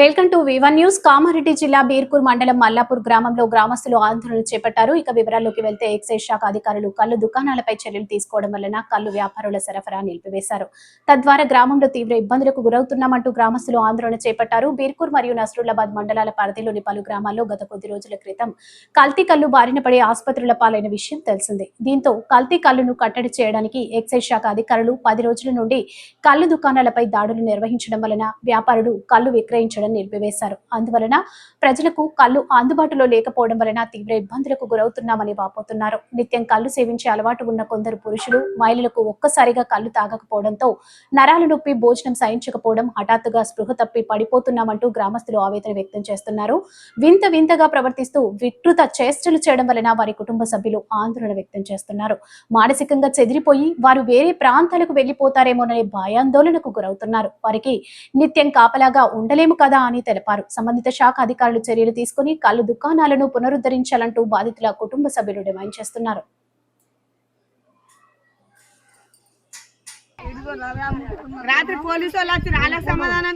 Welcome to V one news. Kamareddy జిల్లా బీర్కూర్ మండలం మల్లాపూర్ గ్రామంలో గ్రామస్తులు ఆందోళన చేపట్టారు. ఇక వివరాల్లోకి వెళ్తే ఎక్సైజ్ శాఖ అధికారులు కల్లు దుకాణాలపై చర్యలు తీసుకోవడం వలన కల్లు వ్యాపారుల సరఫరా నిలిపివేశారు. తద్వారా గ్రామంలో తీవ్ర ఇబ్బందులకు గురవుతున్నామంటూ గ్రామస్తులు ఆందోళన చేపట్టారు. బీర్కూర్ మరియు నస్రుల్లాబాద్ మండలాల పరిధిలోని పలు గ్రామాల్లో గత కొద్ది రోజుల క్రితం కల్తీ కల్లు బారిన పడి ఆసుపత్రుల పాలైన విషయం తెలిసిందే. దీంతో కల్తీ కల్లును కట్టడి చేయడానికి ఎక్సైజ్ శాఖ అధికారులు 10 రోజుల నుండి కల్లు దుకాణాలపై దాడులు నిర్వహించడం వలన వ్యాపారులు కల్లు విక్రయించడం నిలిపివేశారు. అందువలన ప్రజలకు కల్లు అందుబాటులో లేకపోవడం వలన తీవ్ర ఇబ్బందులకు గురవుతున్నామని వాపోతున్నారు. నిత్యం కల్లు సేవించే అలవాటు ఉన్న కొందరు పురుషులు మహిళలకు ఒక్కసారిగా కల్లు తాగకపోవడంతో నరాల నొప్పి, భోజనం సహించకపోవడం, హఠాత్తుగా స్పృహ తప్పి పడిపోతున్నామంటూ గ్రామస్తులు ఆవేదన వ్యక్తం చేస్తున్నారు. వింతగా ప్రవర్తిస్తూ వికృత చేష్టలు చేయడం వలన వారి కుటుంబ సభ్యులు ఆందోళన వ్యక్తం చేస్తున్నారు. మానసికంగా చెదిరిపోయి వారు వేరే ప్రాంతాలకు వెళ్లిపోతారేమోననే భయాందోళనకు గురవుతున్నారు. వారికి నిత్యం కాపలాగా ఉండలేము కదా అని తెలిపారు. సంబంధిత శాఖ అధికారులు చర్యలు తీసుకుని కల్లు దుకాణాలను పునరుద్ధరించాలంటూ బాధితుల కుటుంబ సభ్యులు డిమాండ్ చేస్తున్నారు. రాత్రి పోలీసు వాళ్ళు వచ్చి రాలే సమాధానం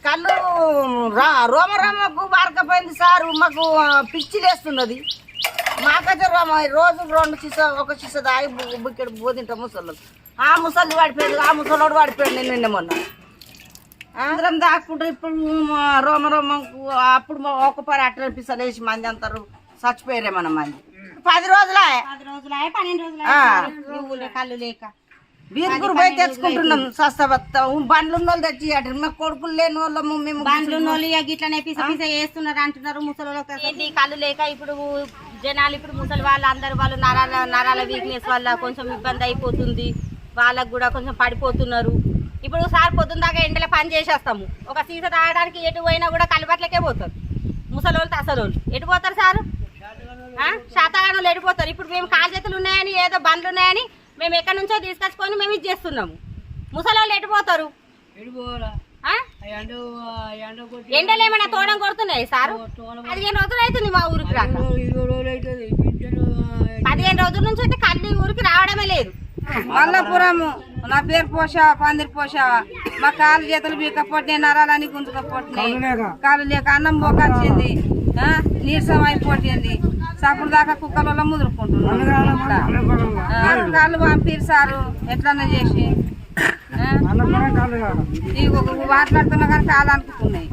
కళ్ళు రోమకు వారకపోయింది సార్. మాకు పిచ్చి లేస్తున్నది. మాకైతే రోజు 2 సీస 1 సీస దాగి బుక్కెడు పోతింటాం ముసళ్ళు. ఆ ముసళ్ళు పడిపోయాడు, ఆ ముసలోడు పడిపోయాడు. నేను నిన్న మొన్న అందరం దాక్కుంటారు. ఇప్పుడు రోమకు అప్పుడు ఒక పని అట్లా పిసలు వేసి మంది అంటారు చచ్చిపోయారేమన్న మంది. 10 రోజులే 12 రోజులు కళ్ళు లేక బీర్కూరు పోయి తెచ్చుకుంటున్నాం. సస్తబత్త బండ్లు ఉన్న వాళ్ళు తెచ్చి మా కొడుకులు లేని వాళ్ళము. మేము బండ్లు ఉన్నోళ్ళు ఇట్లనే పిస చేస్తున్నారు అంటున్నారు. ముసలి కళ్ళు లేక ఇప్పుడు జనాలు ఇప్పుడు ముసలి వాళ్ళు అందరు వాళ్ళు నరాల వీక్నెస్ వల్ల కొంచెం ఇబ్బంది అయిపోతుంది. వాళ్ళకు కూడా కొంచెం పడిపోతున్నారు. ఇప్పుడు సార్ పొద్దున్న దాకా ఎండలో పని చేసేస్తాము. ఒక సీస తాగడానికి ఎటు పోయినా కూడా కలబట్లకే పోతారు. ముసలి వాళ్ళు తసలోళ్ళు ఎటు పోతారు సార్? శాతగానులు ఎడిపోతారు. ఇప్పుడు మేము కాలు చేతులు ఉన్నాయని ఏదో బండ్లు ఉన్నాయని మేము ఎక్కడి నుంచో తీసుకొచ్చుకొని మేము ఇది చేస్తున్నాము. ముసలి వాళ్ళు ఎడిపోతారు. ఎండలు ఏమైనా తోడం కొడుతున్నాయి సార్? 15 రోజులు అవుతుంది మా ఊరికి రాక. 15 రోజుల నుంచి అయితే కల్లి ఊరికి రావడమే లేదు. మల్లాపురము నా పేరు పోషా పందిరి పోషా. మా కాలు చేతులు బీకపోతే నరాలని గుంజుకపోతున్నాయి. కాలు లేక అన్నం పోకొచ్చింది, నీరసం అయిపోతుంది. సప్పుడు దాకా కుక్కలలో ముదురుకుంటున్నాం. కాళ్ళు పంపిరు సారు ఎట్లన్నా చేసి. మాట్లాడుతున్నా కానీ కాలు అనుకున్నాయి.